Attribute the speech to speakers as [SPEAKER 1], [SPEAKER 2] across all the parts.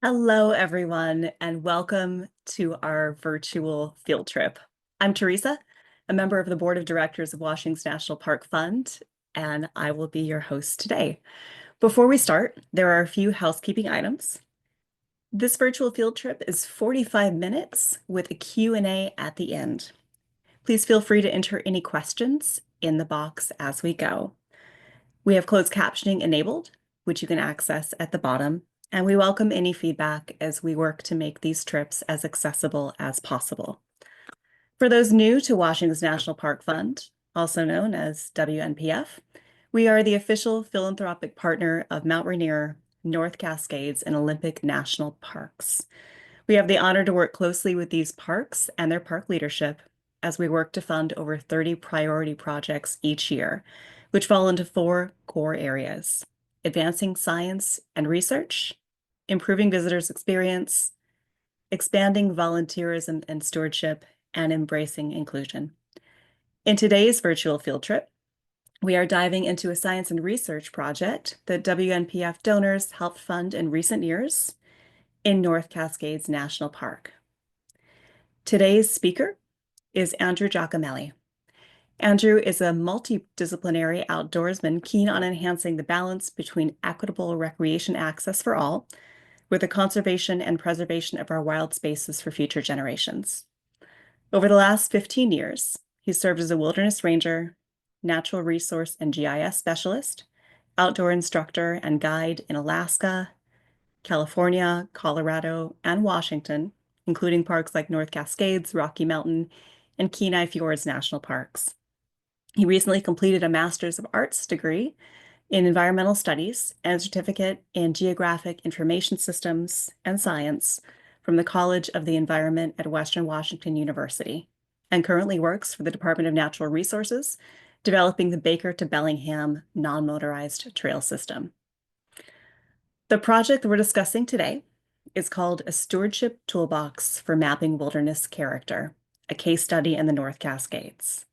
[SPEAKER 1] Hello, everyone, and welcome to our virtual field trip. I'm Teresa, a member of the Board of Directors of Washington's National Park Fund, and I will be your host today. Before we start, there are a few housekeeping items. This virtual field trip is 45 minutes with a Q&A at the end. Please feel free to enter any questions in the box as we go. We have closed captioning enabled, which you can access at the bottom, and we welcome any feedback as we work to make these trips as accessible as possible. For those new to Washington's National Park Fund, also known as WNPF, we are the official philanthropic partner of Mount Rainier, North Cascades, and Olympic National Parks. We have the honor to work closely with these parks and their park leadership as we work to fund over 30 priority projects each year, which fall into 4 core areas: advancing science and research, improving visitors' experience, expanding volunteerism and stewardship, and embracing inclusion. In today's virtual field trip, we are diving into a science and research project that WNPF donors helped fund in recent years in North Cascades National Park. Today's speaker is Andrew Giacomelli. Andrew is a multidisciplinary outdoorsman keen on enhancing the balance between equitable recreation access for all with the conservation and preservation of our wild spaces for future generations. Over the last 15 years, he served as a wilderness ranger, natural resource and GIS specialist, outdoor instructor and guide in Alaska, California, Colorado, and Washington, including parks like North Cascades, Rocky Mountain, and Kenai Fjords National Parks. He recently completed a Master's of Arts degree in Environmental Studies and a certificate in Geographic Information Systems and Science from the College of the Environment at Western Washington University, and currently works for the Department of Natural Resources, developing the Baker to Bellingham non-motorized trail system. The project that we're discussing today is called a Stewardship Toolbox for Mapping Wilderness Character, a case study in the North Cascades.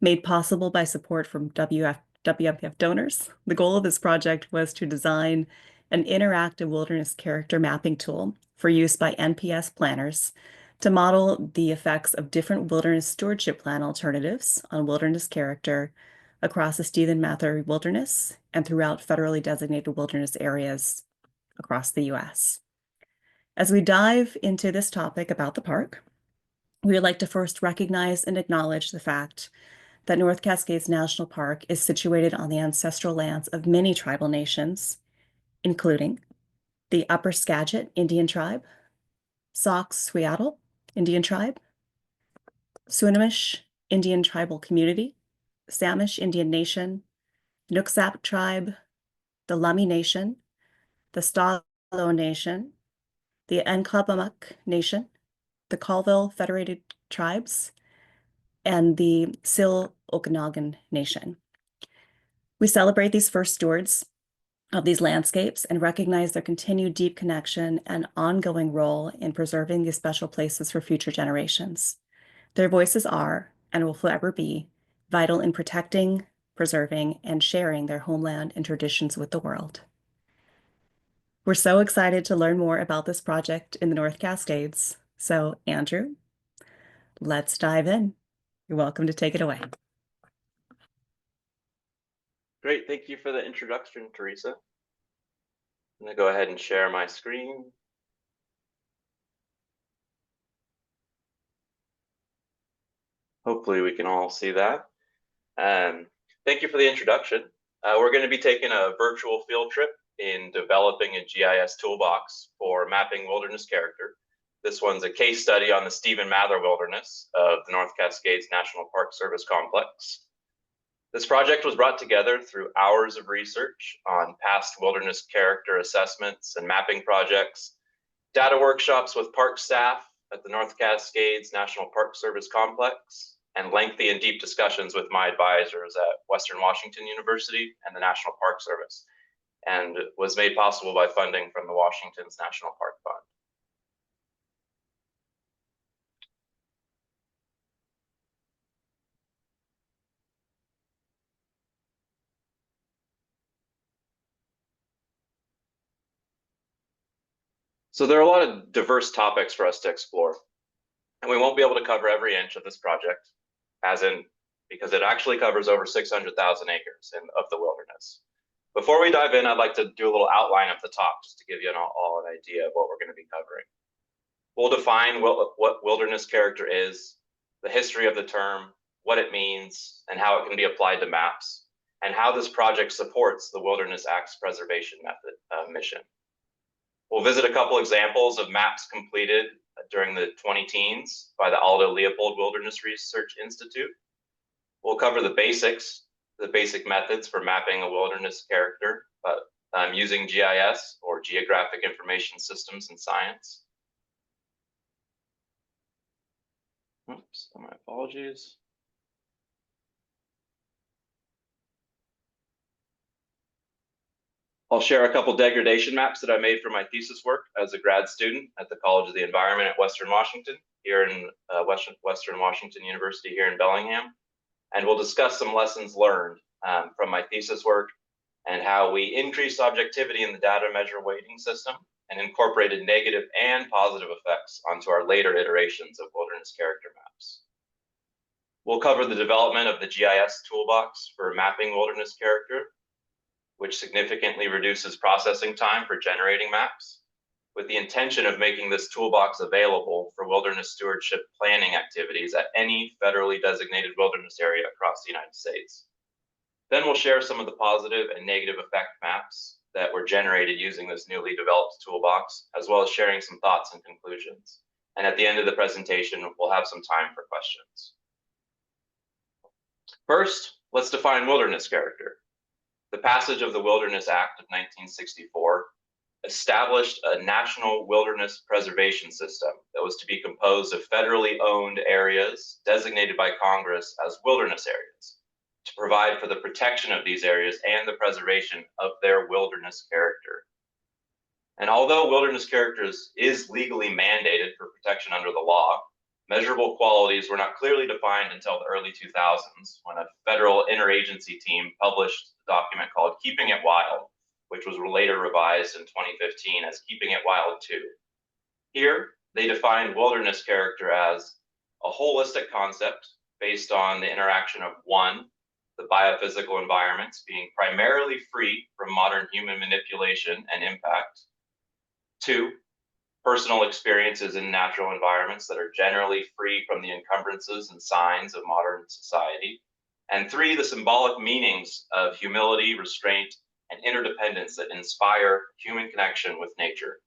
[SPEAKER 1] Made possible by support from WNPF donors, the goal of this project was to design an interactive wilderness character mapping tool for use by NPS planners to model the effects of different wilderness stewardship plan alternatives on wilderness character across the Stephen Mather Wilderness and throughout federally designated wilderness areas across the U.S. As we dive into this topic about the park, we would like to first recognize and acknowledge the fact that North Cascades National Park is situated on the ancestral lands of many tribal nations, including the Upper Skagit Indian Tribe, Sauk Suiattle Indian Tribe, Swinomish Indian Tribal Community, Samish Indian Nation, Nooksack Tribe, the Lummi Nation, the Stalo Nation, the Enclabamuk Nation, the Colville Federated Tribes, and the Sil Okanagan Nation. We celebrate these first stewards of these landscapes and recognize their continued deep connection and ongoing role in preserving these special places for future generations. Their voices are, and will forever be, vital in protecting, preserving, and sharing their homeland and traditions with the world. We're so excited to learn more about this project in the North Cascades. So, Andrew, let's dive in. You're welcome to take it away.
[SPEAKER 2] Great, thank you for the introduction, Teresa. I'm going to go ahead and share my screen. Hopefully we can all see that. Thank you for the introduction. We're going to be taking a virtual field trip in developing a GIS toolbox for mapping wilderness character. This one's a case study on the Stephen Mather Wilderness of the North Cascades National Park Service Complex. This project was brought together through hours of research on past wilderness character assessments and mapping projects, data workshops with park staff at the North Cascades National Park Service Complex, and lengthy and deep discussions with my advisors at Western Washington University and the National Park Service, and was made possible by funding from the Washington's National Park Fund. So there are a lot of diverse topics for us to explore, and we won't be able to cover every inch of this project, because it actually covers over 600,000 acres of the wilderness. Before we dive in, I'd like to do a little outline of the talk, just to give you all an idea of what we're going to be covering. We'll define what wilderness character is, the history of the term, what it means, and how it can be applied to maps, and how this project supports the Wilderness Act's preservation mission. We'll visit a couple examples of maps completed during the 20-teens by the Aldo Leopold Wilderness Research Institute. We'll cover the basic methods for mapping a wilderness character using GIS, or Geographic Information Systems in science. Oops, my apologies. I'll share a couple degradation maps that I made for my thesis work as a grad student at the College of the Environment at Western Washington, here in Western Washington University here in Bellingham. And we'll discuss some lessons learned from my thesis work and how we increased objectivity in the data measure weighting system and incorporated negative and positive effects onto our later iterations of wilderness character maps. We'll cover the development of the GIS toolbox for mapping wilderness character, which significantly reduces processing time for generating maps, with the intention of making this toolbox available for wilderness stewardship planning activities at any federally designated wilderness area across the United States. Then we'll share some of the positive and negative effect maps that were generated using this newly developed toolbox, as well as sharing some thoughts and conclusions. And at the end of the presentation, we'll have some time for questions. First, let's define wilderness character. The passage of the Wilderness Act of 1964 established a national wilderness preservation system that was to be composed of federally owned areas designated by Congress as wilderness areas to provide for the protection of these areas and the preservation of their wilderness character. And although wilderness character is legally mandated for protection under the law, measurable qualities were not clearly defined until the early 2000s, when a federal interagency team published a document called Keeping It Wild, which was later revised in 2015 as Keeping It Wild 2. Here, they defined wilderness character as a holistic concept based on the interaction of 1, the biophysical environments being primarily free from modern human manipulation and impact; 2, personal experiences in natural environments that are generally free from the encumbrances and signs of modern society; and 3, the symbolic meanings of humility, restraint, and interdependence that inspire human connection with nature.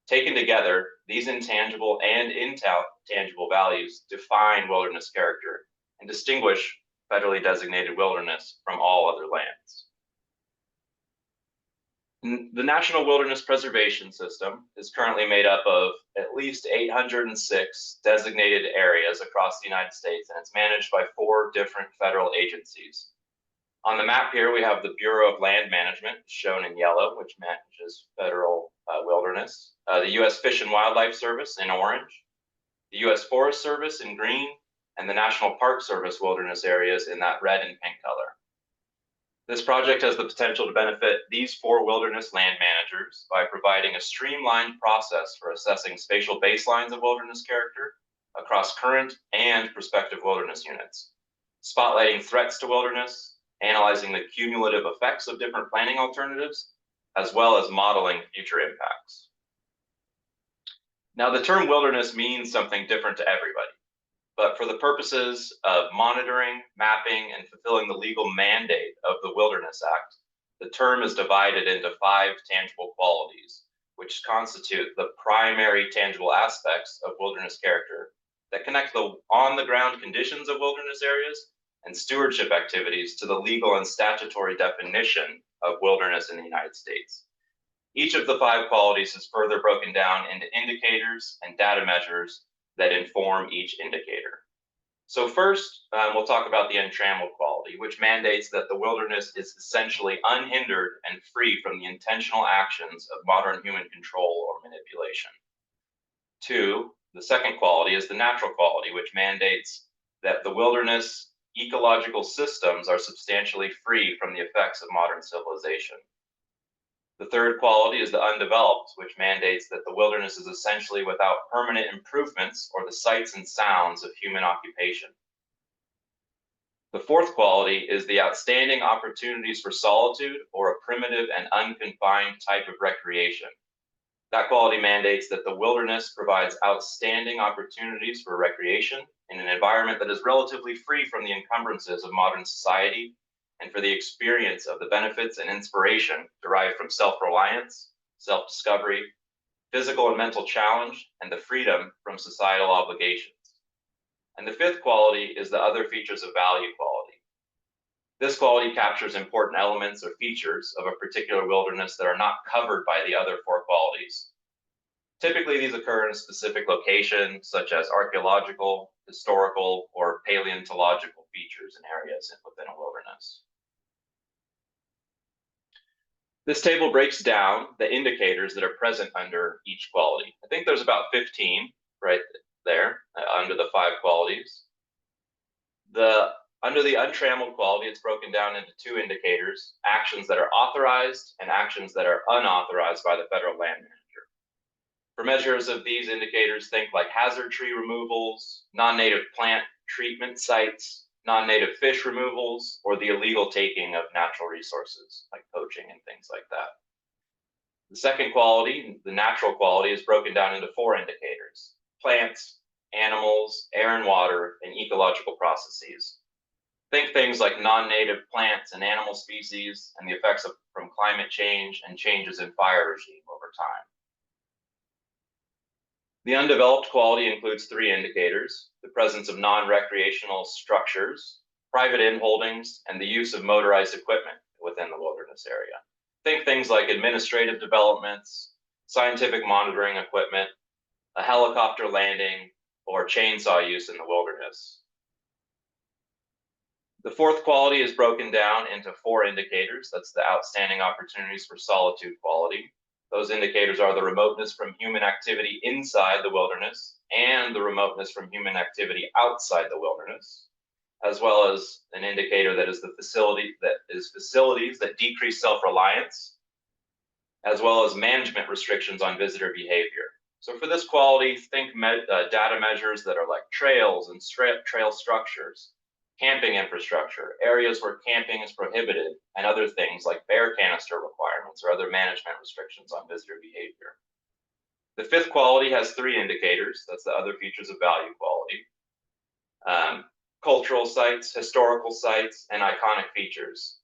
[SPEAKER 2] Taken together, these intangible and intangible values define wilderness character and distinguish federally designated wilderness from all other lands. The National Wilderness Preservation System is currently made up of at least 806 designated areas across the United States, and it's managed by 4 different federal agencies. On the map here, we have the Bureau of Land Management, shown in yellow, which manages federal wilderness, the U.S. Fish and Wildlife Service in orange, the U.S. Forest Service in green, and the National Park Service wilderness areas in that red and pink color. This project has the potential to benefit these 4 wilderness land managers by providing a streamlined process for assessing spatial baselines of wilderness character across current and prospective wilderness units, spotlighting threats to wilderness, analyzing the cumulative effects of different planning alternatives, as well as modeling future impacts. Now, the term wilderness means something different to everybody, but for the purposes of monitoring, mapping, and fulfilling the legal mandate of the Wilderness Act, the term is divided into 5 tangible qualities, which constitute the primary tangible aspects of wilderness character that connect the on-the-ground conditions of wilderness areas and stewardship activities to the legal and statutory definition of wilderness in the United States. Each of the 5 qualities is further broken down into indicators and data measures that inform each indicator. So first, we'll talk about the untrammeled quality, which mandates that the wilderness is essentially unhindered and free from the intentional actions of modern human control or manipulation. 2, the second quality is the natural quality, which mandates that the wilderness ecological systems are substantially free from the effects of modern civilization. The third quality is the undeveloped, which mandates that the wilderness is essentially without permanent improvements or the sights and sounds of human occupation. The fourth quality is the outstanding opportunities for solitude or a primitive and unconfined type of recreation. That quality mandates that the wilderness provides outstanding opportunities for recreation in an environment that is relatively free from the encumbrances of modern society and for the experience of the benefits and inspiration derived from self-reliance, self-discovery, physical and mental challenge, and the freedom from societal obligations. And the fifth quality is the other features of value quality. This quality captures important elements or features of a particular wilderness that are not covered by the other four qualities. Typically, these occur in a specific location, such as archaeological, historical, or paleontological features in areas within a wilderness. This table breaks down the indicators that are present under each quality. I think there's about 15 right there under the 5 qualities. Under the untrammeled quality, it's broken down into 2 indicators: actions that are authorized and actions that are unauthorized by the federal land manager. For measures of these indicators, think like hazard tree removals, non-native plant treatment sites, non-native fish removals, or the illegal taking of natural resources like poaching and things like that. The second quality, the natural quality, is broken down into 4 indicators: plants, animals, air and water, and ecological processes. Think things like non-native plants and animal species and the effects from climate change and changes in fire regime over time. The undeveloped quality includes 3 indicators: the presence of non-recreational structures, private inholdings, and the use of motorized equipment within the wilderness area. Think things like administrative developments, scientific monitoring equipment, a helicopter landing, or chainsaw use in the wilderness. The fourth quality is broken down into 4 indicators. That's the outstanding opportunities for solitude quality. Those indicators are the remoteness from human activity inside the wilderness and the remoteness from human activity outside the wilderness, as well as an indicator that is facilities that decrease self-reliance, as well as management restrictions on visitor behavior. So for this quality, think data measures that are like trails and trail structures, camping infrastructure, areas where camping is prohibited, and other things like bear canister requirements or other management restrictions on visitor behavior. The fifth quality has 3 indicators. That's the other features of value quality: cultural sites, historical sites, and iconic features.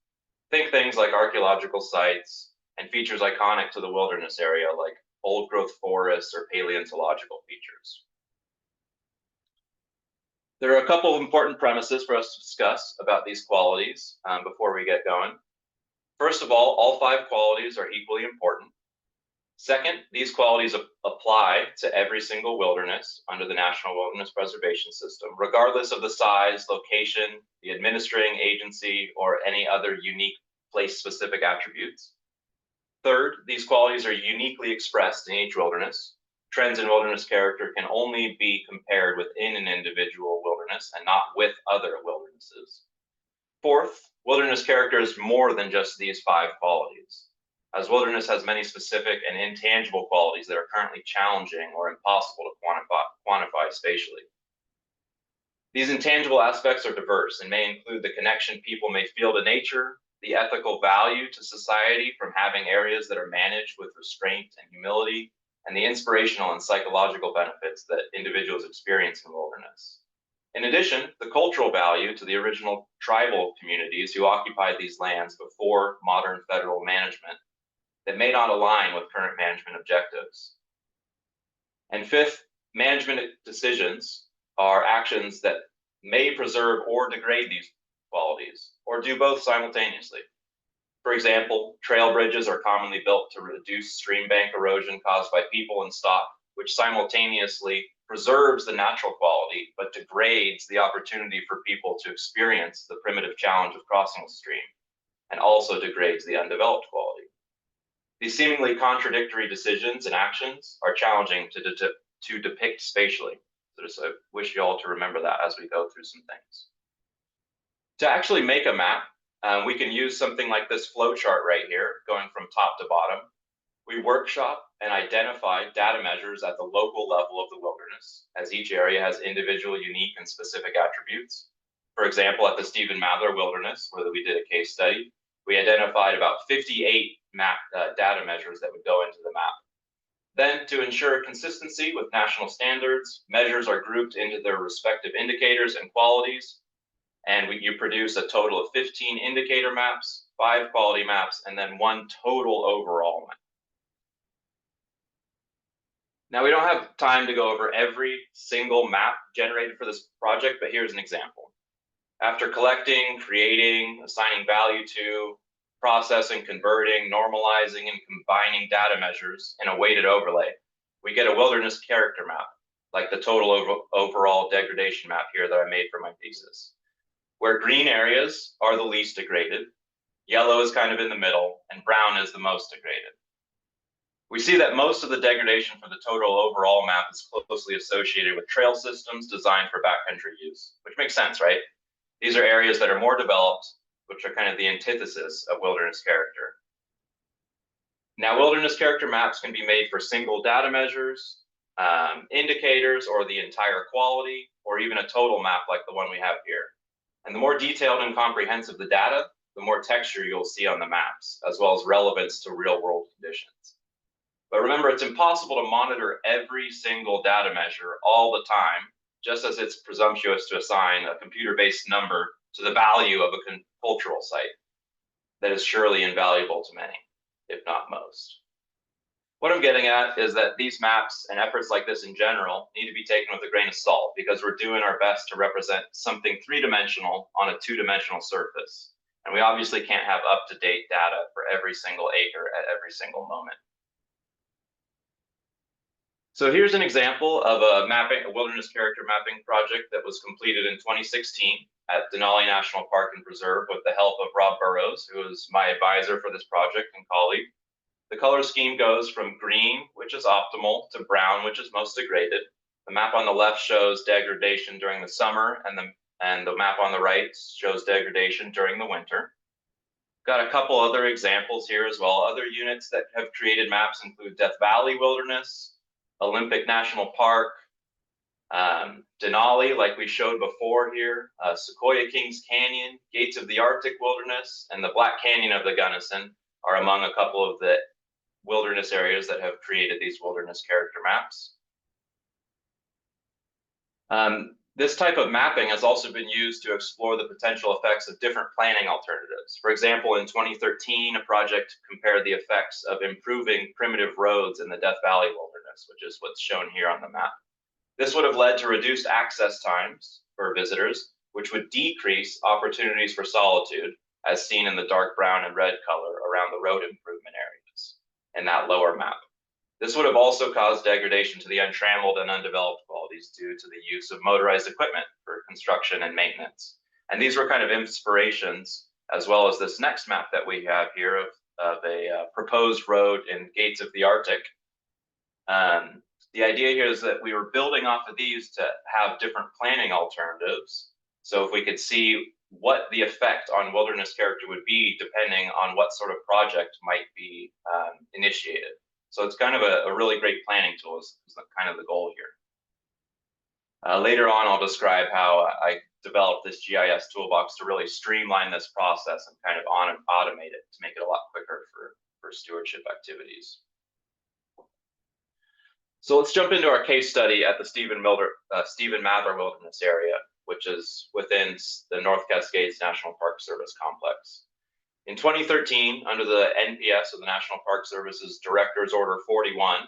[SPEAKER 2] Think things like archaeological sites and features iconic to the wilderness area, like old growth forests or paleontological features. There are a couple of important premises for us to discuss about these qualities before we get going. First of all 5 qualities are equally important. Second, these qualities apply to every single wilderness under the National Wilderness Preservation System, regardless of the size, location, the administering agency, or any other unique place-specific attributes. Third, these qualities are uniquely expressed in each wilderness. Trends in wilderness character can only be compared within an individual wilderness and not with other wildernesses. Fourth, wilderness character is more than just these 5 qualities, as wilderness has many specific and intangible qualities that are currently challenging or impossible to quantify spatially. These intangible aspects are diverse and may include the connection people may feel to nature, the ethical value to society from having areas that are managed with restraint and humility, and the inspirational and psychological benefits that individuals experience in wilderness. In addition, the cultural value to the original tribal communities who occupied these lands before modern federal management that may not align with current management objectives. And fifth, management decisions are actions that may preserve or degrade these qualities, or do both simultaneously. For example, trail bridges are commonly built to reduce stream bank erosion caused by people and stock, which simultaneously preserves the natural quality, but degrades the opportunity for people to experience the primitive challenge of crossing a stream, and also degrades the undeveloped quality. These seemingly contradictory decisions and actions are challenging to depict spatially. So I wish you all to remember that as we go through some things. To actually make a map, We can use something like this flow chart right here, going from top to bottom. We workshop and identify data measures at the local level of the wilderness, as each area has individual, unique, and specific attributes. For example, at the Stephen Mather Wilderness, where we did a case study, we identified about 58 data measures that would go into the map. Then, to ensure consistency with national standards, measures are grouped into their respective indicators and qualities, and you produce a total of 15 indicator maps, 5 quality maps, and then 1 total overall map. Now, we don't have time to go over every single map generated for this project, but here's an example. After collecting, creating, assigning value to, processing, converting, normalizing, and combining data measures in a weighted overlay, we get a wilderness character map, like the total overall degradation map here that I made for my thesis, where green areas are the least degraded, yellow is kind of in the middle, and brown is the most degraded. We see that most of the degradation for the total overall map is closely associated with trail systems designed for backcountry use, which makes sense, right? These are areas that are more developed, which are kind of the antithesis of wilderness character. Now, wilderness character maps can be made for single data measures, indicators, or the entire quality, or even a total map like the one we have here. And the more detailed and comprehensive the data, the more texture you'll see on the maps, as well as relevance to real-world conditions. But remember, it's impossible to monitor every single data measure all the time, just as it's presumptuous to assign a computer-based number to the value of a cultural site that is surely invaluable to many, if not most. What I'm getting at is that these maps and efforts like this in general need to be taken with a grain of salt, because we're doing our best to represent something three-dimensional on a two-dimensional surface. And we obviously can't have up-to-date data for every single acre at every single moment. So here's an example of a wilderness character mapping project that was completed in 2016 at Denali National Park and Preserve with the help of Rob Burrows, who was my advisor for this project and colleague. The color scheme goes from green, which is optimal, to brown, which is most degraded. The map on the left shows degradation during the summer, and the map on the right shows degradation during the winter. Got a couple other examples here as well. Other units that have created maps include Death Valley Wilderness, Olympic National Park, Denali, like we showed before here, Sequoia Kings Canyon, Gates of the Arctic Wilderness, and the Black Canyon of the Gunnison are among a couple of the wilderness areas that have created these wilderness character maps. This type of mapping has also been used to explore the potential effects of different planning alternatives. For example, in 2013, a project compared the effects of improving primitive roads in the Death Valley Wilderness, which is what's shown here on the map. This would have led to reduced access times for visitors, which would decrease opportunities for solitude, as seen in the dark brown and red color around the road improvement areas in that lower map. This would have also caused degradation to the untrammeled and undeveloped qualities due to the use of motorized equipment for construction and maintenance. And these were kind of inspirations, as well as this next map that we have here of a proposed road in Gates of the Arctic. The idea here is that we were building off of these to have different planning alternatives. So if we could see what the effect on wilderness character would be depending on what sort of project might be initiated. So it's kind of a really great planning tool is kind of the goal here. Later on, I'll describe how I developed this GIS toolbox to really streamline this process and kind of automate it to make it a lot quicker for stewardship activities. So let's jump into our case study at the Stephen Mather Wilderness area, which is within the North Cascades National Park Service complex. In 2013, under the NPS, or the National Park Service's Director's Order 41,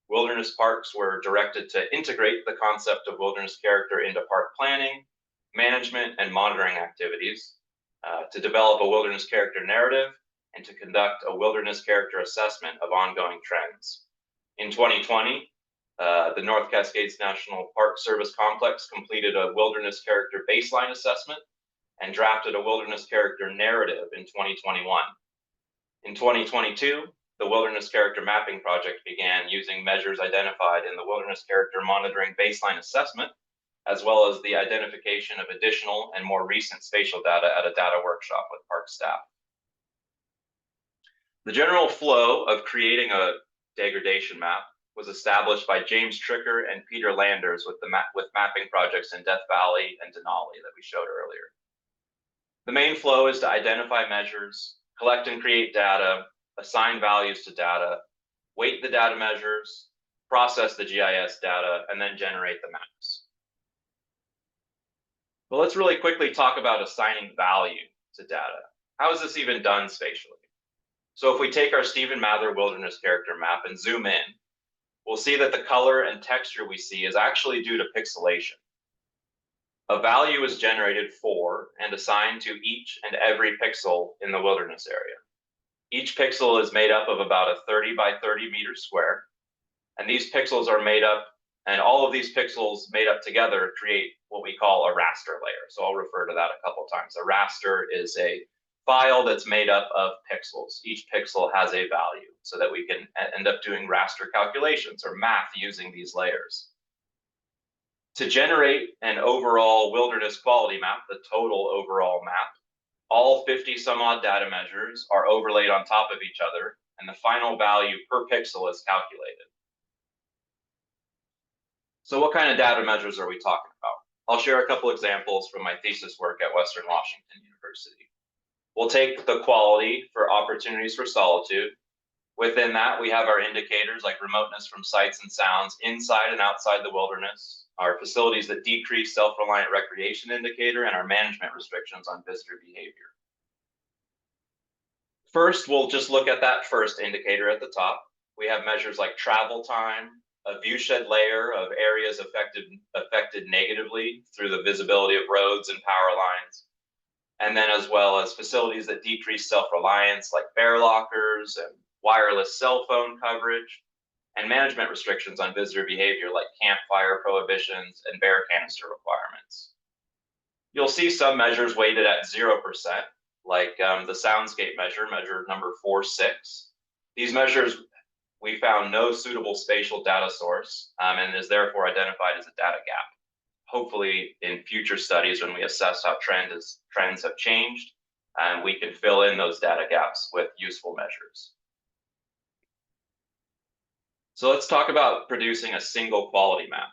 [SPEAKER 2] wilderness parks were directed to integrate the concept of wilderness character into park planning, management, and monitoring activities, to develop a wilderness character narrative, and to conduct a wilderness character assessment of ongoing trends. In 2020, the North Cascades National Park Service complex completed a wilderness character baseline assessment and drafted a wilderness character narrative in 2021. In 2022, the Wilderness Character Mapping Project began using measures identified in the Wilderness Character Monitoring Baseline Assessment as well as the identification of additional and more recent spatial data at a data workshop with park staff. The general flow of creating a degradation map was established by James Tricker and Peter Landers with mapping projects in Death Valley and Denali that we showed earlier. The main flow is to identify measures, collect and create data, assign values to data, weight the data measures, process the GIS data, and then generate the maps. But let's really quickly talk about assigning value to data. How is this even done spatially? So if we take our Stephen Mather wilderness character map and zoom in, we'll see that the color and texture we see is actually due to pixelation. A value is generated for and assigned to each and every pixel in the wilderness area. Each pixel is made up of about a 30 by 30 meter square, and these pixels are made up, and all of these pixels made up together create what we call a raster layer. So I'll refer to that a couple of times. A raster is a file that's made up of pixels. Each pixel has a value so that we can end up doing raster calculations or math using these layers. To generate an overall wilderness quality map, the total overall map, all 50 some odd data measures are overlaid on top of each other, and the final value per pixel is calculated. So what kind of data measures are we talking about? I'll share a couple examples from my thesis work at Western Washington University. We'll take the quality for opportunities for solitude. Within that, we have our indicators like remoteness from sights and sounds inside and outside the wilderness, our facilities that decrease self-reliant recreation indicator, and our management restrictions on visitor behavior. First, we'll just look at that first indicator at the top. We have measures like travel time, a viewshed layer of areas affected negatively through the visibility of roads and power lines, and then as well as facilities that decrease self-reliance like bear lockers and wireless cell phone coverage, and management restrictions on visitor behavior like campfire prohibitions and bear canister requirements. You'll see some measures weighted at 0%, like the soundscape measure number 4.6. These measures, we found no suitable spatial data source and is therefore identified as a data gap. Hopefully in future studies, when we assess how trends have changed, we can fill in those data gaps with useful measures. So let's talk about producing a single quality map.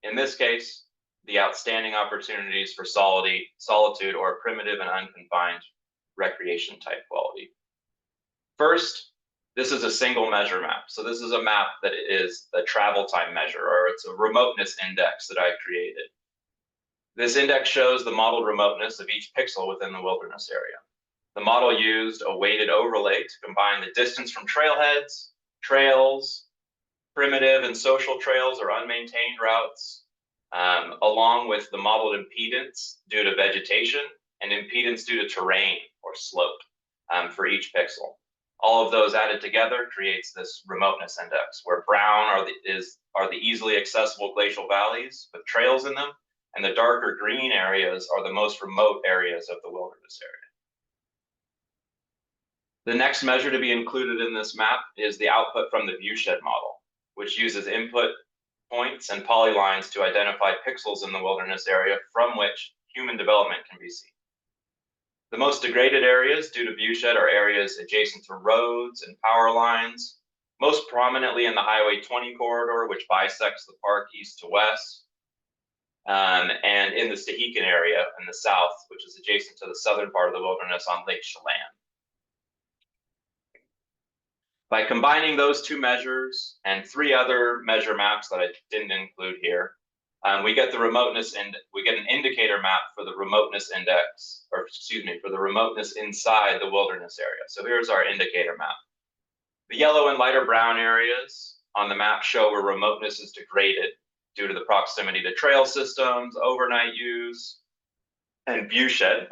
[SPEAKER 2] In this case, the outstanding opportunities for solitude or primitive and unconfined recreation type quality. First, this is a single measure map. So this is a map that is a travel time measure, or it's a remoteness index that I created. This index shows the modeled remoteness of each pixel within the wilderness area. The model used a weighted overlay to combine the distance from trailheads, trails, primitive and social trails or unmaintained routes, along with the modeled impedance due to vegetation and impedance due to terrain or slope for each pixel. All of those added together creates this remoteness index, where brown are the easily accessible glacial valleys with trails in them, and the darker green areas are the most remote areas of the wilderness area. The next measure to be included in this map is the output from the viewshed model, which uses input points and polylines to identify pixels in the wilderness area from which human development can be seen. The most degraded areas due to viewshed are areas adjacent to roads and power lines, most prominently in the Highway 20 corridor, which bisects the park east to west, and in the Stehekin area in the south, which is adjacent to the southern part of the wilderness on Lake Chelan. By combining those two measures and three other measure maps that I didn't include here, we get the remoteness, and we get an indicator map for the remoteness index, or excuse me, for the remoteness inside the wilderness area. So here's our indicator map. The yellow and lighter brown areas on the map show where remoteness is degraded due to the proximity to trail systems, overnight use, and viewshed.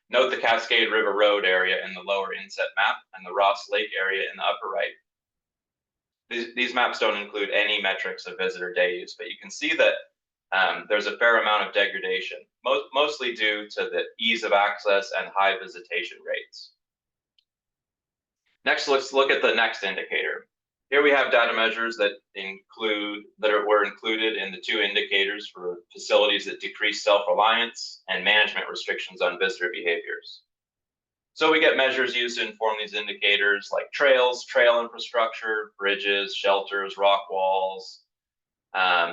[SPEAKER 2] Note the Cascade River Road area in the lower inset map and the Ross Lake area in the upper right. These maps don't include any metrics of visitor day use, but you can see that there's a fair amount of degradation, mostly due to the ease of access and high visitation rates. Next, let's look at the next indicator. Here we have data measures that were included in the 2 indicators for facilities that decrease self-reliance and management restrictions on visitor behaviors. So we get measures used to inform these indicators like trails, trail infrastructure, bridges, shelters, rock walls,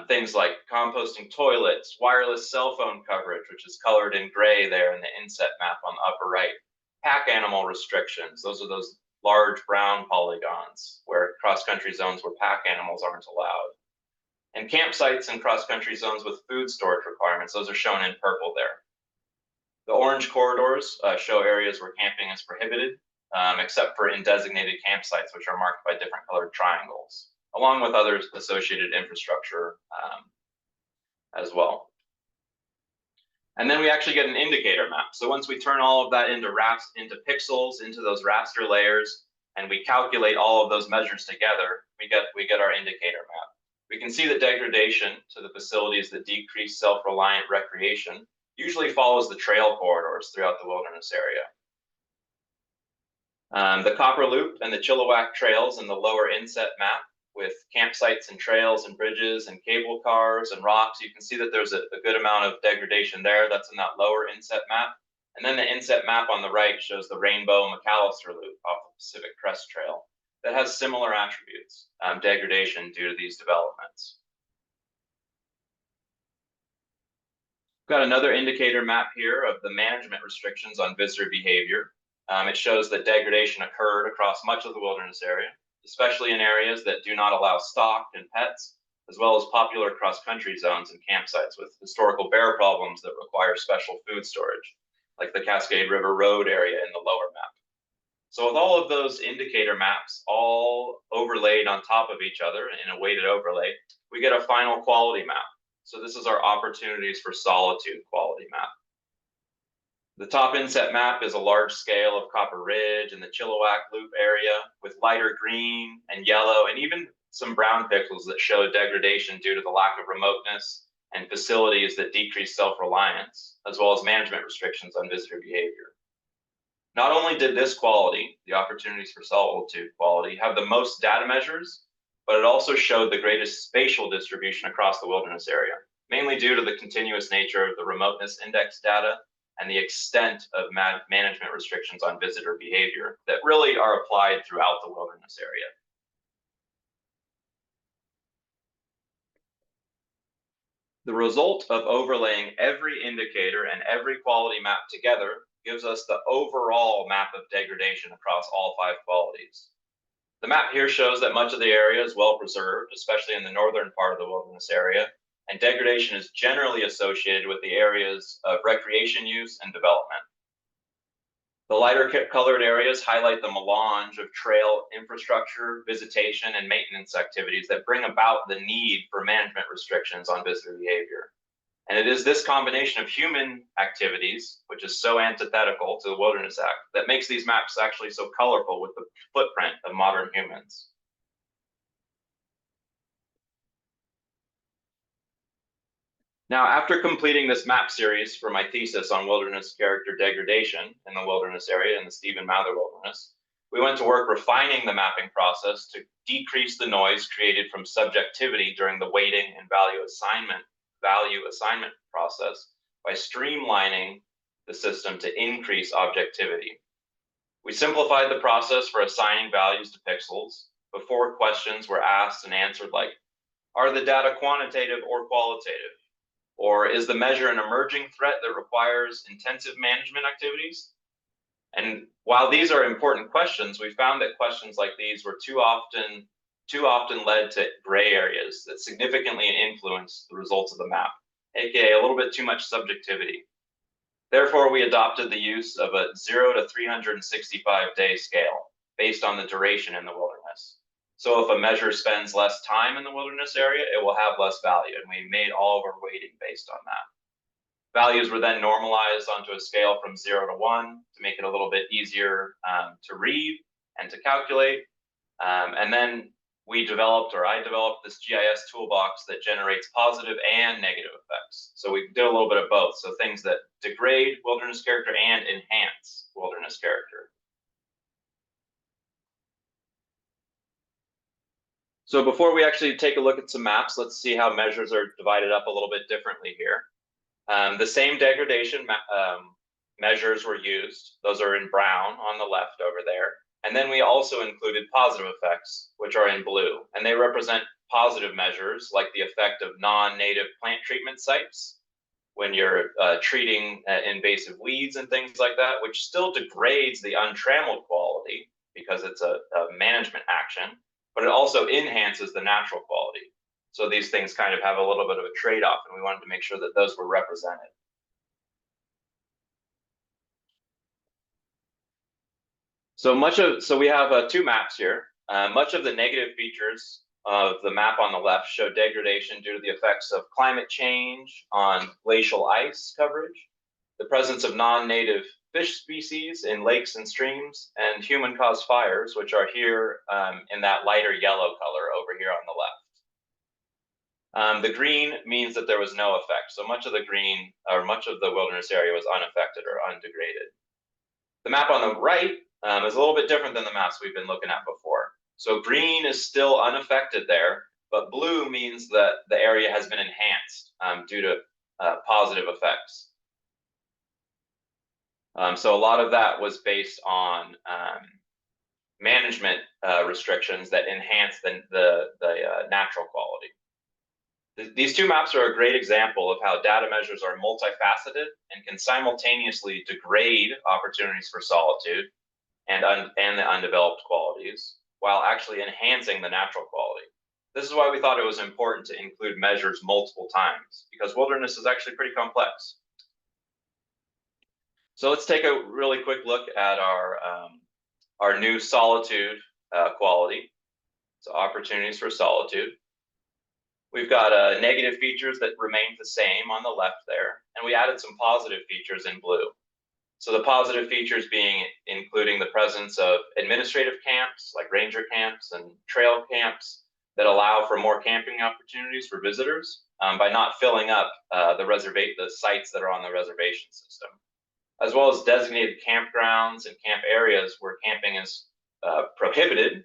[SPEAKER 2] things like composting toilets, wireless cell phone coverage, which is colored in gray there in the inset map on the upper right, pack animal restrictions. Those are those large brown polygons where cross-country zones where pack animals aren't allowed. And campsites and cross-country zones with food storage requirements, those are shown in purple there. The orange corridors show areas where camping is prohibited, except for in designated campsites, which are marked by different colored triangles, along with other associated infrastructure as well. And then we actually get an indicator map. So once we turn all of that into pixels, into those raster layers, and we calculate all of those measures together, we get our indicator map. We can see that degradation to the facilities that decrease self-reliant recreation usually follows the trail corridors throughout the wilderness area. The Copper Loop and the Chilliwack trails in the lower inset map with campsites and trails and bridges and cable cars and rocks. You can see that there's a good amount of degradation there. That's in that lower inset map. And then the inset map on the right shows the Rainbow McAllister Loop off the Pacific Crest Trail that has similar attributes, degradation due to these developments. Got another indicator map here of the management restrictions on visitor behavior. It shows that degradation occurred across much of the wilderness area, especially in areas that do not allow stock and pets, as well as popular cross-country zones and campsites with historical bear problems that require special food storage, like the Cascade River Road area in the lower map. So with all of those indicator maps all overlaid on top of each other in a weighted overlay, we get a final quality map. So this is our opportunities for solitude quality map. The top inset map is a large scale of Copper Ridge and the Chilliwack Loop area with lighter green and yellow and even some brown pixels that show degradation due to the lack of remoteness and facilities that decrease self-reliance, as well as management restrictions on visitor behavior. Not only did this quality, the opportunities for solitude quality, have the most data measures, but it also showed the greatest spatial distribution across the wilderness area, mainly due to the continuous nature of the remoteness index data and the extent of management restrictions on visitor behavior that really are applied throughout the wilderness area. The result of overlaying every indicator and every quality map together gives us the overall map of degradation across all 5 qualities. The map here shows that much of the area is well preserved, especially in the northern part of the wilderness area, and degradation is generally associated with the areas of recreation use and development. The lighter colored areas highlight the melange of trail infrastructure, visitation, and maintenance activities that bring about the need for management restrictions on visitor behavior. And it is this combination of human activities, which is so antithetical to the Wilderness Act, that makes these maps actually so colorful with the footprint of modern humans. Now, after completing this map series for my thesis on wilderness character degradation in the wilderness area in the Stephen Mather Wilderness, we went to work refining the mapping process to decrease the noise created from subjectivity during the weighting and value assignment process by streamlining the system to increase objectivity. We simplified the process for assigning values to pixels before questions were asked and answered like, are the data quantitative or qualitative? Or is the measure an emerging threat that requires intensive management activities? And while these are important questions, we found that questions like these were too often led to gray areas that significantly influenced the results of the map, aka a little bit too much subjectivity. Therefore, we adopted the use of a 0 to 365-day scale based on the duration in the wilderness. So if a measure spends less time in the wilderness area, it will have less value, and we made all of our weighting based on that. Values were then normalized onto a scale from 0 to 1 to make it a little bit easier to read and to calculate. And then I developed this GIS toolbox that generates positive and negative effects. So we did a little bit of both. So things that degrade wilderness character and enhance wilderness character. So before we actually take a look at some maps, let's see how measures are divided up a little bit differently here. The same degradation measures were used. Those are in brown on the left over there. And then we also included positive effects, which are in blue. And they represent positive measures like the effect of non-native plant treatment sites when you're treating invasive weeds and things like that, which still degrades the untrammeled quality because it's a management action, but it also enhances the natural quality. So these things kind of have a little bit of a trade-off, and we wanted to make sure that those were represented. So we have two maps here. Much of the negative features of the map on the left show degradation due to the effects of climate change on glacial ice coverage, the presence of non-native fish species in lakes and streams, and human-caused fires, which are here in that lighter yellow color over here on the left. The green means that there was no effect. So much of the green, or much of the wilderness area was unaffected or undegraded. The map on the right is a little bit different than the maps we've been looking at before. So green is still unaffected there, but blue means that the area has been enhanced due to positive effects. So a lot of that was based on management restrictions that enhance the natural quality. These two maps are a great example of how data measures are multifaceted and can simultaneously degrade opportunities for solitude and the undeveloped qualities while actually enhancing the natural quality. This is why we thought it was important to include measures multiple times, because wilderness is actually pretty complex. So let's take a really quick look at our new solitude quality. So opportunities for solitude. We've got negative features that remain the same on the left there, and we added some positive features in blue. So the positive features being including the presence of administrative camps, like ranger camps and trail camps, that allow for more camping opportunities for visitors by not filling up the sites that are on the reservation system, as well as designated campgrounds and camp areas where camping is prohibited.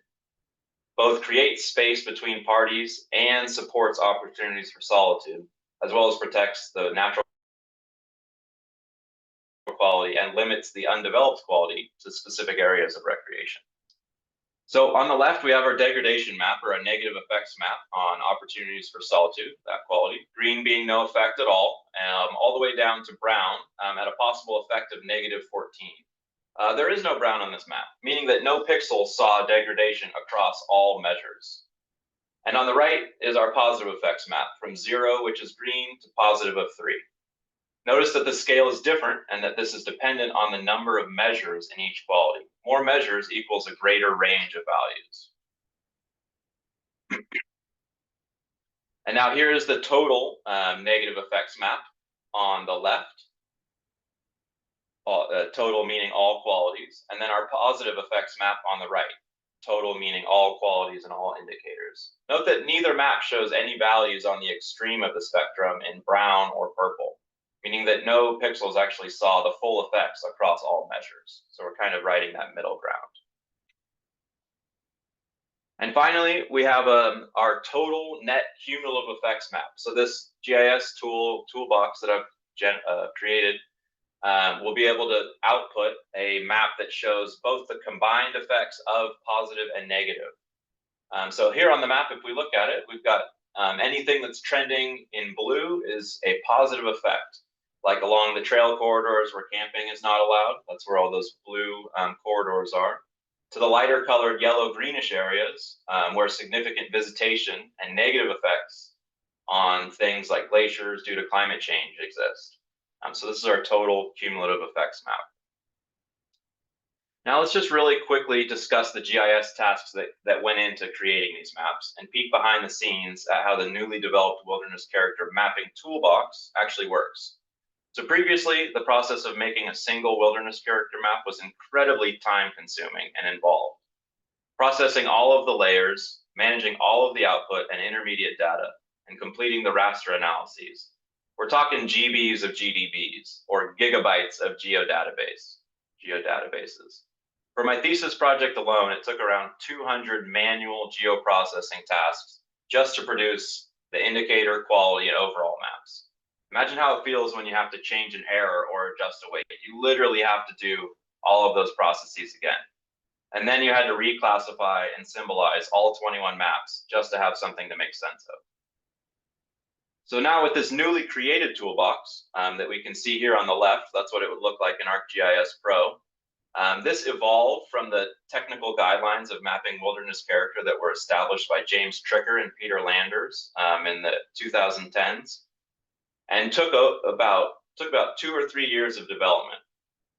[SPEAKER 2] Both creates space between parties and supports opportunities for solitude, as well as protects the natural quality and limits the undeveloped quality to specific areas of recreation. So on the left, we have our degradation map, or a negative effects map on opportunities for solitude, that quality. Green being no effect at all the way down to brown at a possible effect of -14. There is no brown on this map, meaning that no pixel saw degradation across all measures. And on the right is our positive effects map from 0, which is green, to +3. Notice that the scale is different and that this is dependent on the number of measures in each quality. More measures equals a greater range of values. And now here is the total negative effects map on the left. Total meaning all qualities, and then our positive effects map on the right, total meaning all qualities and all indicators. Note that neither map shows any values on the extreme of the spectrum in brown or purple, meaning that no pixels actually saw the full effects across all measures. So we're kind of riding that middle ground. And finally, we have our total net cumulative effects map. So this GIS toolbox that I've created we'll be able to output a map that shows both the combined effects of positive and negative. So here on the map, if we look at it, we've got anything that's trending in blue is a positive effect, like along the trail corridors where camping is not allowed. That's where all those blue corridors are. To the lighter colored yellow greenish areas where significant visitation and negative effects on things like glaciers due to climate change exist. So this is our total cumulative effects map. Now let's just really quickly discuss the GIS tasks that went into creating these maps and peek behind the scenes at how the newly developed wilderness character mapping toolbox actually works. So previously, the process of making a single wilderness character map was incredibly time consuming and involved. Processing all of the layers, managing all of the output and intermediate data, and completing the raster analyses. We're talking GBs of GDBs or gigabytes of geodatabases. For my thesis project alone, it took around 200 manual geoprocessing tasks just to produce the indicator, quality, and overall maps. Imagine how it feels when you have to change an error or adjust a weight. You literally have to do all of those processes again. And then you had to reclassify and symbolize all 21 maps just to have something to make sense of. So now with this newly created toolbox that we can see here on the left, that's what it would look like in ArcGIS Pro. This evolved from the technical guidelines of mapping wilderness character that were established by James Tricker and Peter Landers in the 2010s, and took about 2 or 3 years of development.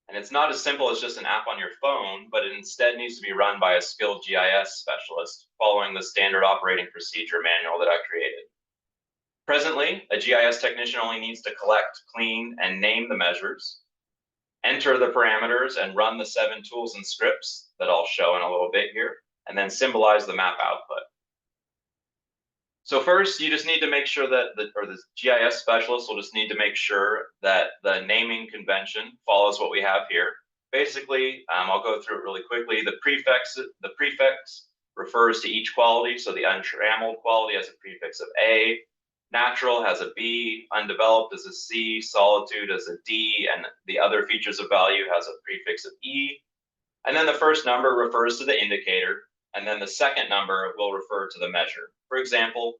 [SPEAKER 2] And it's not as simple as just an app on your phone, but it instead needs to be run by a skilled GIS specialist following the standard operating procedure manual that I created. Presently, a GIS technician only needs to collect, clean, and name the measures, enter the parameters, and run the 7 tools and scripts that I'll show in a little bit here, and then symbolize the map output. So first, you just need to make sure that the GIS specialist will just need to make sure that the naming convention follows what we have here. Basically, I'll go through it really quickly. The prefix refers to each quality. So the untrammeled quality has a prefix of A, natural has a B, undeveloped is a C, solitude is a D, and the other features of value has a prefix of E. And then the first number refers to the indicator, and then the second number will refer to the measure. For example,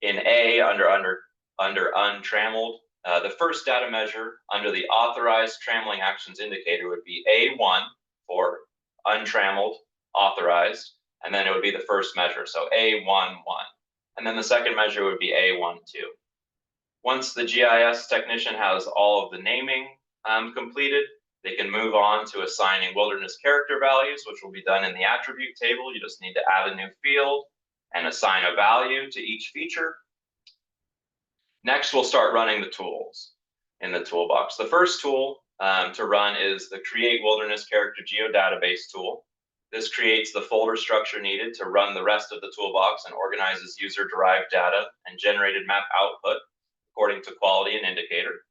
[SPEAKER 2] in A, under untrammeled, the first data measure under the authorized trammeling actions indicator would be A1 for untrammeled, authorized, and then it would be the first measure, so A11. And then the second measure would be A12. Once the GIS technician has all of the naming completed, they can move on to assigning wilderness character values, which will be done in the attribute table. You just need to add a new field and assign a value to each feature. Next, we'll start running the tools in the toolbox. The first tool to run is the Create Wilderness Character Geodatabase tool. This creates the folder structure needed to run the rest of the toolbox and organizes user-derived data and generated map output according to quality and indicator.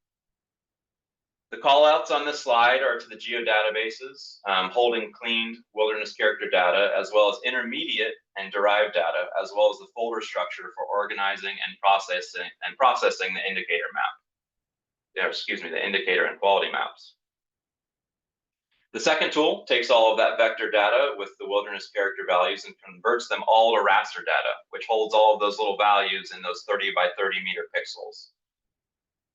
[SPEAKER 2] The callouts on this slide are to the geodatabases holding cleaned wilderness character data, as well as intermediate and derived data, as well as the folder structure for organizing and processing the indicator map. The indicator and quality maps. The second tool takes all of that vector data with the wilderness character values and converts them all to raster data, which holds all of those little values in those 30 by 30 meter pixels.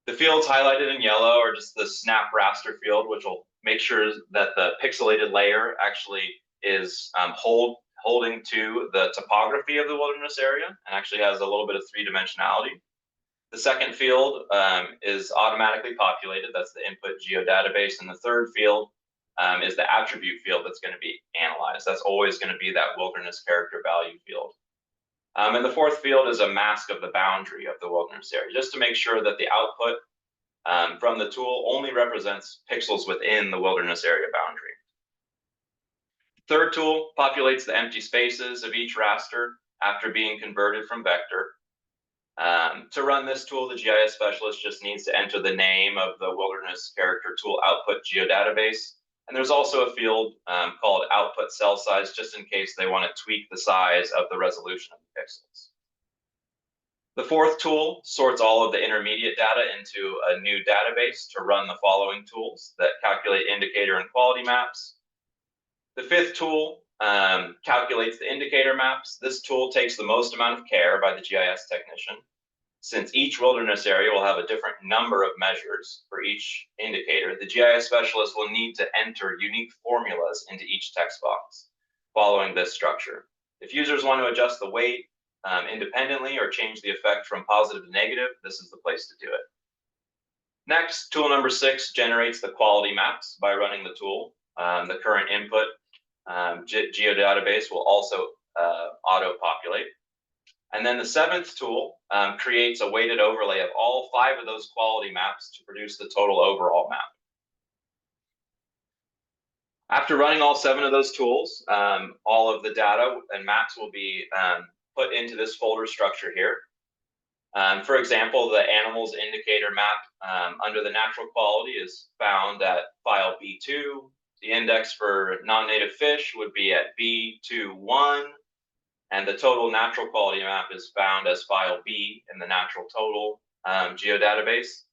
[SPEAKER 2] The fields highlighted in yellow are just the snap raster field, which will make sure that the pixelated layer actually is holding to the topography of the wilderness area and actually has a little bit of 3-dimensionality. The second field is automatically populated. That's the input geodatabase. And the third field is the attribute field that's going to be analyzed. That's always going to be that wilderness character value field. And the fourth field is a mask of the boundary of the wilderness area, just to make sure that the output from the tool only represents pixels within the wilderness area boundary. Third tool populates the empty spaces of each raster after being converted from vector. To run this tool, the GIS specialist just needs to enter the name of the wilderness character tool output geodatabase. And there's also a field called output cell size, just in case they want to tweak the size of the resolution of the pixels. The fourth tool sorts all of the intermediate data into a new database to run the following tools that calculate indicator and quality maps. The fifth tool calculates the indicator maps. This tool takes the most amount of care by the GIS technician, since each wilderness area will have a different number of measures for each indicator. The GIS specialist will need to enter unique formulas into each text box following this structure. If users want to adjust the weight independently or change the effect from positive to negative, this is the place to do it. Next, tool number 6 generates the quality maps by running the tool. The current input geodatabase will also auto-populate. And then the 7th tool creates a weighted overlay of all 5 of those quality maps to produce the total overall map. After running all 7 of those tools, all of the data and maps will be put into this folder structure here. For example, the animals indicator map under the natural quality is found at file B2. The index for non-native fish would be at B21, and the total natural quality map is found as file B in the natural total geodatabase.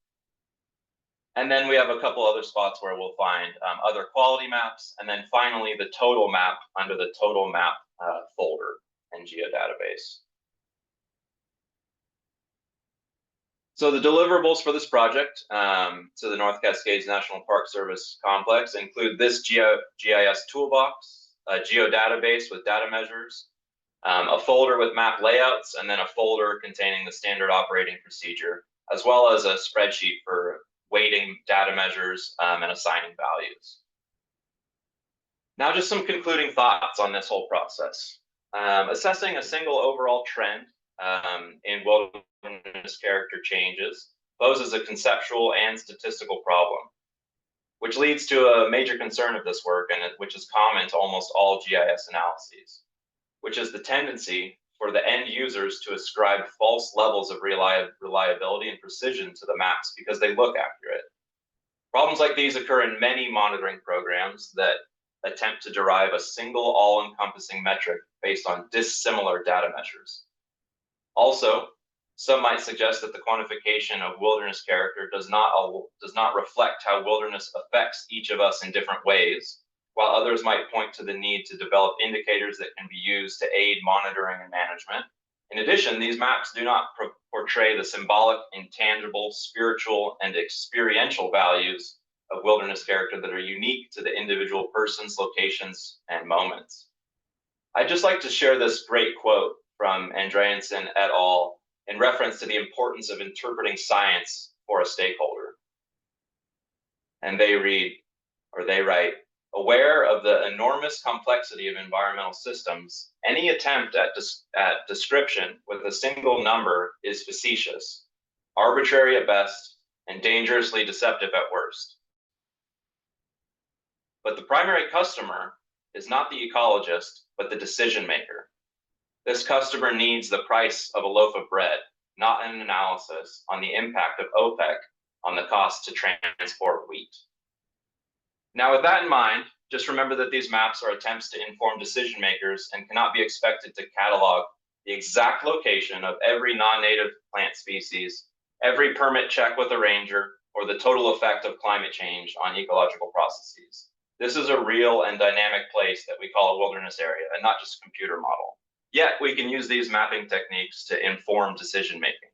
[SPEAKER 2] And then we have a couple other spots where we'll find other quality maps, and then finally the total map under the total map folder in geodatabase. So the deliverables for this project to the North Cascades National Park Service Complex include this GIS toolbox, a geodatabase with data measures, a folder with map layouts, and then a folder containing the standard operating procedure, as well as a spreadsheet for weighting data measures and assigning values. Now, just some concluding thoughts on this whole process. Assessing a single overall trend in wilderness character changes poses a conceptual and statistical problem, which leads to a major concern of this work, and which is common to almost all GIS analyses, which is the tendency for the end users to ascribe false levels of reliability and precision to the maps because they look accurate. Problems like these occur in many monitoring programs that attempt to derive a single all-encompassing metric based on dissimilar data measures. Also, some might suggest that the quantification of wilderness character does not reflect how wilderness affects each of us in different ways, while others might point to the need to develop indicators that can be used to aid monitoring and management. In addition, these maps do not portray the symbolic, intangible, spiritual, and experiential values of wilderness character that are unique to the individual persons, locations, and moments. I'd just like to share this great quote from Andreasen et al. In reference to the importance of interpreting science for a stakeholder. And they write, aware of the enormous complexity of environmental systems, any attempt at description with a single number is facetious, arbitrary at best, and dangerously deceptive at worst. But the primary customer is not the ecologist, but the decision maker. This customer needs the price of a loaf of bread, not an analysis on the impact of OPEC on the cost to transport wheat. Now, with that in mind, just remember that these maps are attempts to inform decision makers and cannot be expected to catalog the exact location of every non-native plant species, every permit check with a ranger, or the total effect of climate change on ecological processes. This is a real and dynamic place that we call a wilderness area, and not just a computer model. Yet we can use these mapping techniques to inform decision making.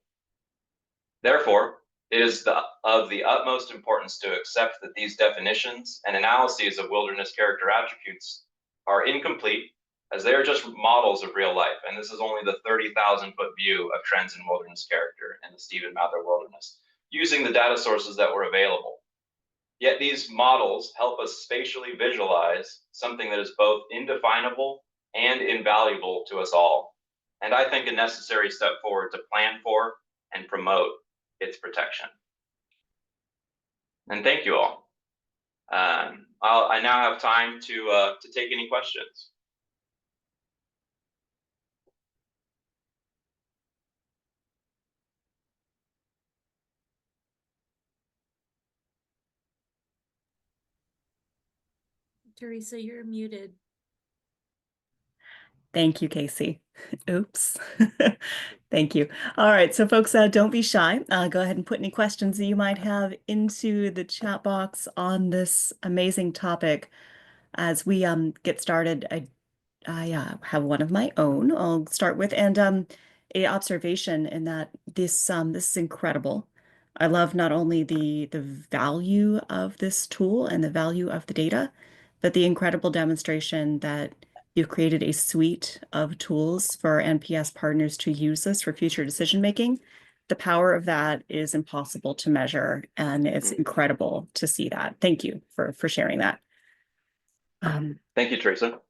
[SPEAKER 2] Therefore, it is of the utmost importance to accept that these definitions and analyses of wilderness character attributes are incomplete, as they are just models of real life, and this is only the 30,000-foot view of trends in wilderness character in the Stephen Mather Wilderness, using the data sources that were available. Yet these models help us spatially visualize something that is both indefinable and invaluable to us all, and I think a necessary step forward to plan for and promote its protection. And thank you all. I now have time to take any questions.
[SPEAKER 3] Teresa, you're muted.
[SPEAKER 1] Thank you, Casey. Oops. Thank you. All right, so folks, don't be shy. Go ahead and put any questions that you might have into the chat box on this amazing topic. As we get started, I have one of my own I'll start with, and a observation in that this is incredible. I love not only the value of this tool and the value of the data, but the incredible demonstration that you've created a suite of tools for NPS partners to use this for future decision making. The power of that is impossible to measure, and it's incredible to see that. Thank you for sharing that.
[SPEAKER 2] Thank you, Teresa.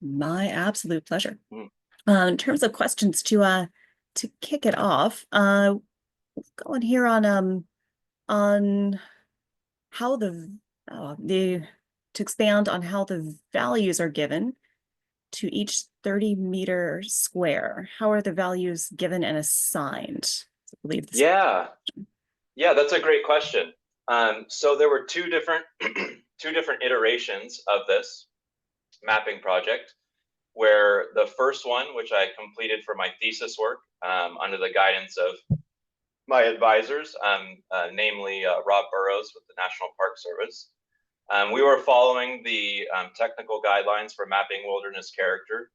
[SPEAKER 1] My absolute pleasure. In terms of questions to kick it off, going here on how to expand on how the values are given to each 30-meter square. How are the values given and assigned? I believe this
[SPEAKER 2] Yeah, that's a great question. So there were two different two different iterations of this mapping project, where the first one, which I completed for my thesis work under the guidance of my advisors, namely Rob Burrows with the National Park Service. We were following the technical guidelines for mapping wilderness character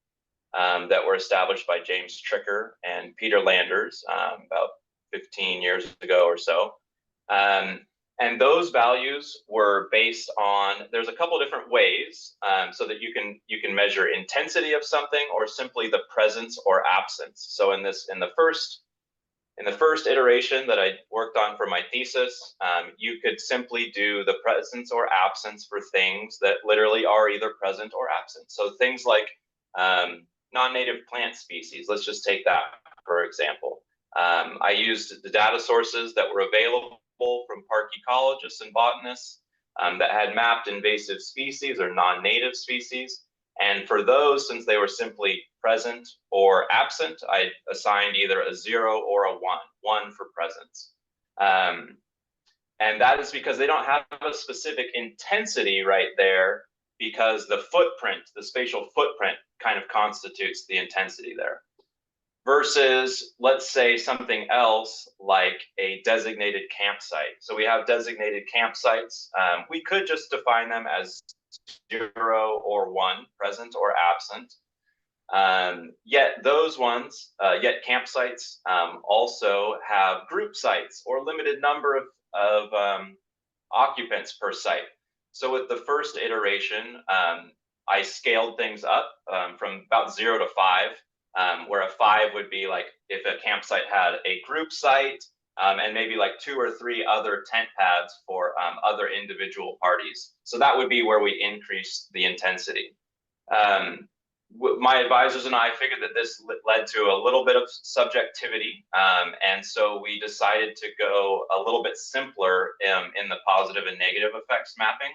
[SPEAKER 2] that were established by James Tricker and Peter Landers about 15 years ago or so. And those values were based on, there's a couple different ways so that you can measure intensity of something or simply the presence or absence. So in the first iteration that I worked on for my thesis, you could simply do the presence or absence for things that literally are either present or absent. So things like non-native plant species, let's just take that for example. I used the data sources that were available from park ecologists and botanists that had mapped invasive species or non-native species. And for those, since they were simply present or absent, I assigned either a 0 or a 1 for presence. And that is because they don't have a specific intensity right there, because the footprint, the spatial footprint kind of constitutes the intensity there. Versus, let's say, something else like a designated campsite. So we have designated campsites. We could just define them as 0 or 1, present or absent. Yet those ones, yet campsites also have group sites or limited number of occupants per site. So with the first iteration, I scaled things up from about 0 to 5. Where a 5 would be like if a campsite had a group site and maybe like 2 or 3 other tent pads for other individual parties. So that would be where we increase the intensity. My advisors and I figured that this led to a little bit of subjectivity. And so we decided to go a little bit simpler in the positive and negative effects mapping,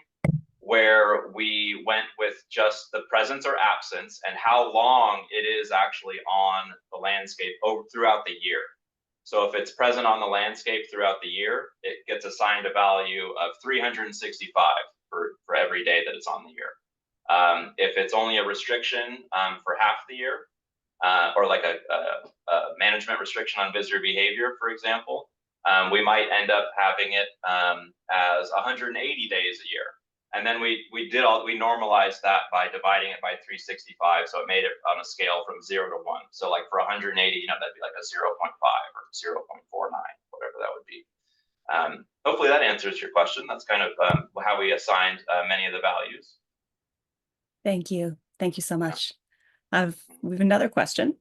[SPEAKER 2] where we went with just the presence or absence and how long it is actually on the landscape throughout the year. So if it's present on the landscape throughout the year, it gets assigned a value of 365 for every day that it's on the year. If it's only a restriction for half the year, or like a management restriction on visitor behavior, for example, we might end up having it as 180 days a year. And then we normalized that by dividing it by 365. So it made it on a scale from 0 to 1. So like for 180, that'd be like a 0.5 or 0.49, whatever that would be. Hopefully that answers your question. That's kind of how we assigned many of the values.
[SPEAKER 1] Thank you. Thank you so much. We have another question.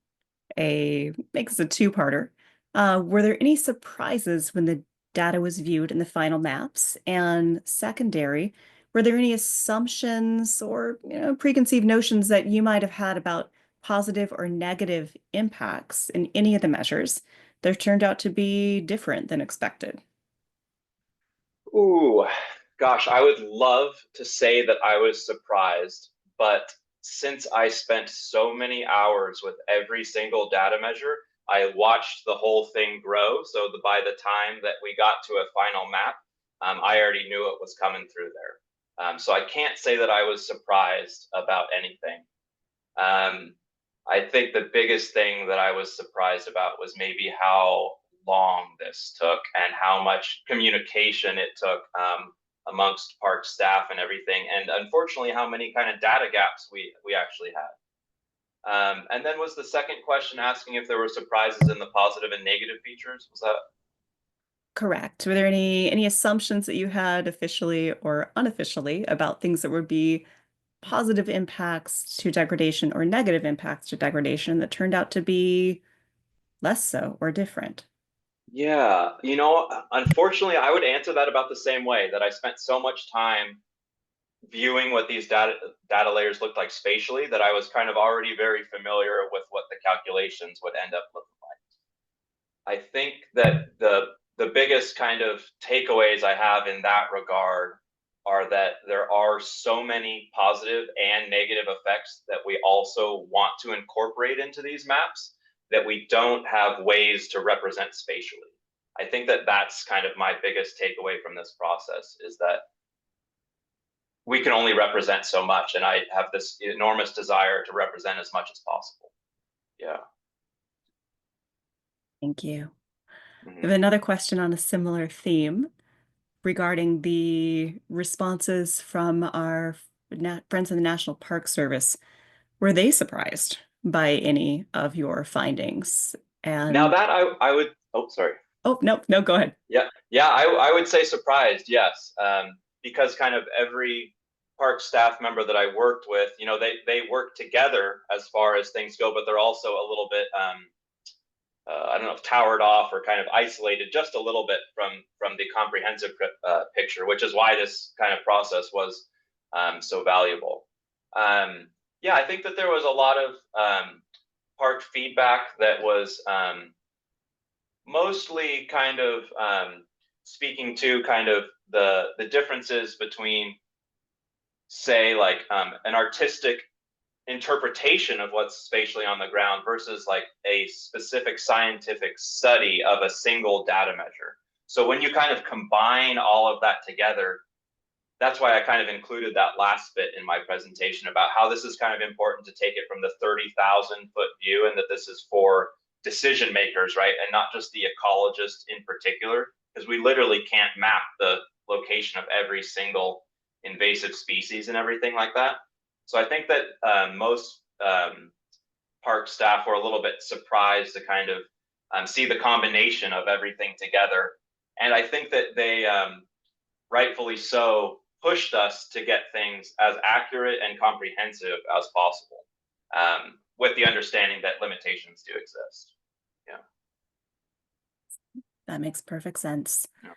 [SPEAKER 1] Makes a two-parter. Were there any surprises when the data was viewed in the final maps? And secondary, were there any assumptions or preconceived notions that you might have had about positive or negative impacts in any of the measures that turned out to be different than expected?
[SPEAKER 2] Ooh, gosh, I would love to say that I was surprised, but since I spent so many hours with every single data measure, I watched the whole thing grow. So by the time that we got to a final map, I already knew it was coming through there. So I can't say that I was surprised about anything. I think the biggest thing that I was surprised about was maybe how long this took and how much communication it took amongst park staff and everything. And unfortunately, how many kind of data gaps we actually had. And then was the second question asking if there were surprises in the positive and negative features? Was that?
[SPEAKER 1] Correct. Were there any assumptions that you had officially or unofficially about things that would be positive impacts to degradation or negative impacts to degradation that turned out to be less so or different?
[SPEAKER 2] Yeah, unfortunately, I would answer that about the same way, that I spent so much time viewing what these data layers looked like spatially that I was kind of already very familiar with what the calculations would end up looking like. I think that the biggest kind of takeaways I have in that regard are that there are so many positive and negative effects that we also want to incorporate into these maps that we don't have ways to represent spatially. I think that that's kind of my biggest takeaway from this process, is that we can only represent so much, and I have this enormous desire to represent as much as possible. Yeah.
[SPEAKER 1] Thank you.
[SPEAKER 2] Mhm.
[SPEAKER 1] I have another question on a similar theme regarding the responses from our friends in the National Park Service. Were they surprised by any of your findings? And
[SPEAKER 2] Now that I would, oh, sorry.
[SPEAKER 1] oh, no, go ahead.
[SPEAKER 2] Yeah, I would say surprised, yes, because kind of every park staff member that I worked with, you know, they work together as far as things go, but they're also a little bit, I don't know if towered off or kind of isolated just a little bit from the comprehensive picture, which is why this kind of process was so valuable. Yeah, I think that there was a lot of park feedback that was mostly kind of speaking to kind of the differences between, say, like an artistic interpretation of what's spatially on the ground versus like a specific scientific study of a single data measure. So when you kind of combine all of that together, that's why I kind of included that last bit in my presentation about how this is kind of important to take it from the 30,000-foot view, and that this is for decision makers, right? And not just the ecologist in particular, because we literally can't map the location of every single invasive species and everything like that. So I think that most park staff were a little bit surprised to kind of see the combination of everything together. And I think that they rightfully so pushed us to get things as accurate and comprehensive as possible, with the understanding that limitations do exist. Yeah.
[SPEAKER 1] That makes perfect sense.
[SPEAKER 2] Yeah.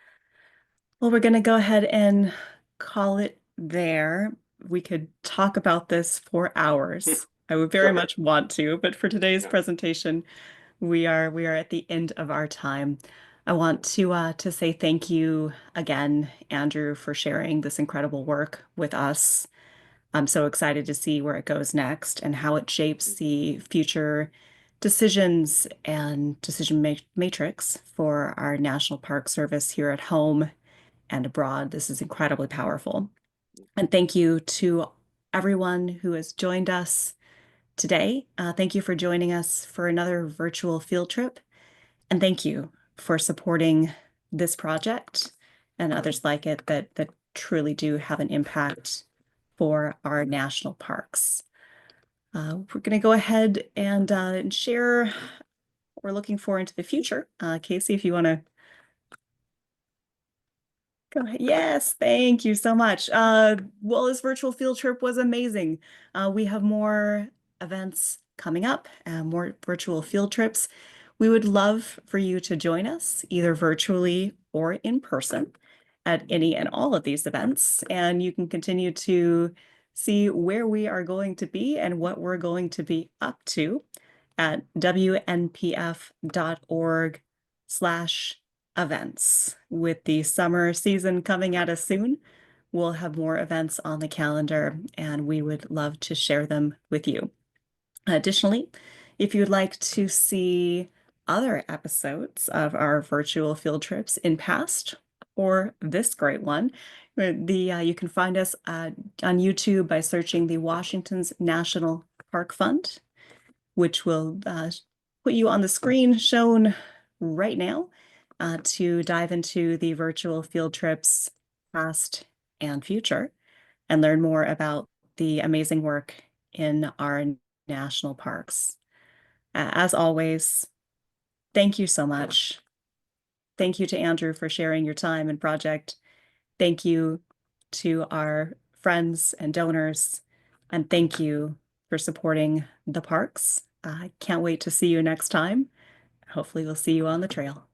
[SPEAKER 1] Well, we're going to go ahead and call it there. We could talk about this for hours. I would very
[SPEAKER 2] Sure.
[SPEAKER 1] much want to, but for today's
[SPEAKER 2] Yeah.
[SPEAKER 1] presentation, we are at the end of our time. I want to say thank you again, Andrew, for sharing this incredible work with us. I'm so excited to see where it goes next and how it shapes the future decisions and decision matrix for our National Park Service here at home and abroad. This is incredibly powerful. And thank you to everyone who has joined us today. Thank you for joining us for another virtual field trip. And thank you for supporting this project and others like it that truly do have an impact for our national parks. We're going to go ahead and share what we're looking for into the future. Casey, if you want to go ahead. Yes, thank you so much. Well, this virtual field trip was amazing. We have more events coming up, more virtual field trips. We would love for you to join us either virtually or in person at any and all of these events. And you can continue to see where we are going to be and what we're going to be up to at WNPF.org/events. With the summer season coming at us soon, we'll have more events on the calendar, and we would love to share them with you. Additionally, if you'd like to see other episodes of our virtual field trips in past or this great one, you can find us on YouTube by searching the Washington's National Park Fund, which will put you on the screen shown right now to dive into the virtual field trips past and future and learn more about the amazing work in our national parks. As always, thank you so much. Thank you to Andrew for sharing your time and project. Thank you to our friends and donors, and thank you for supporting the parks. I can't wait to see you next time. Hopefully we'll see you on the trail.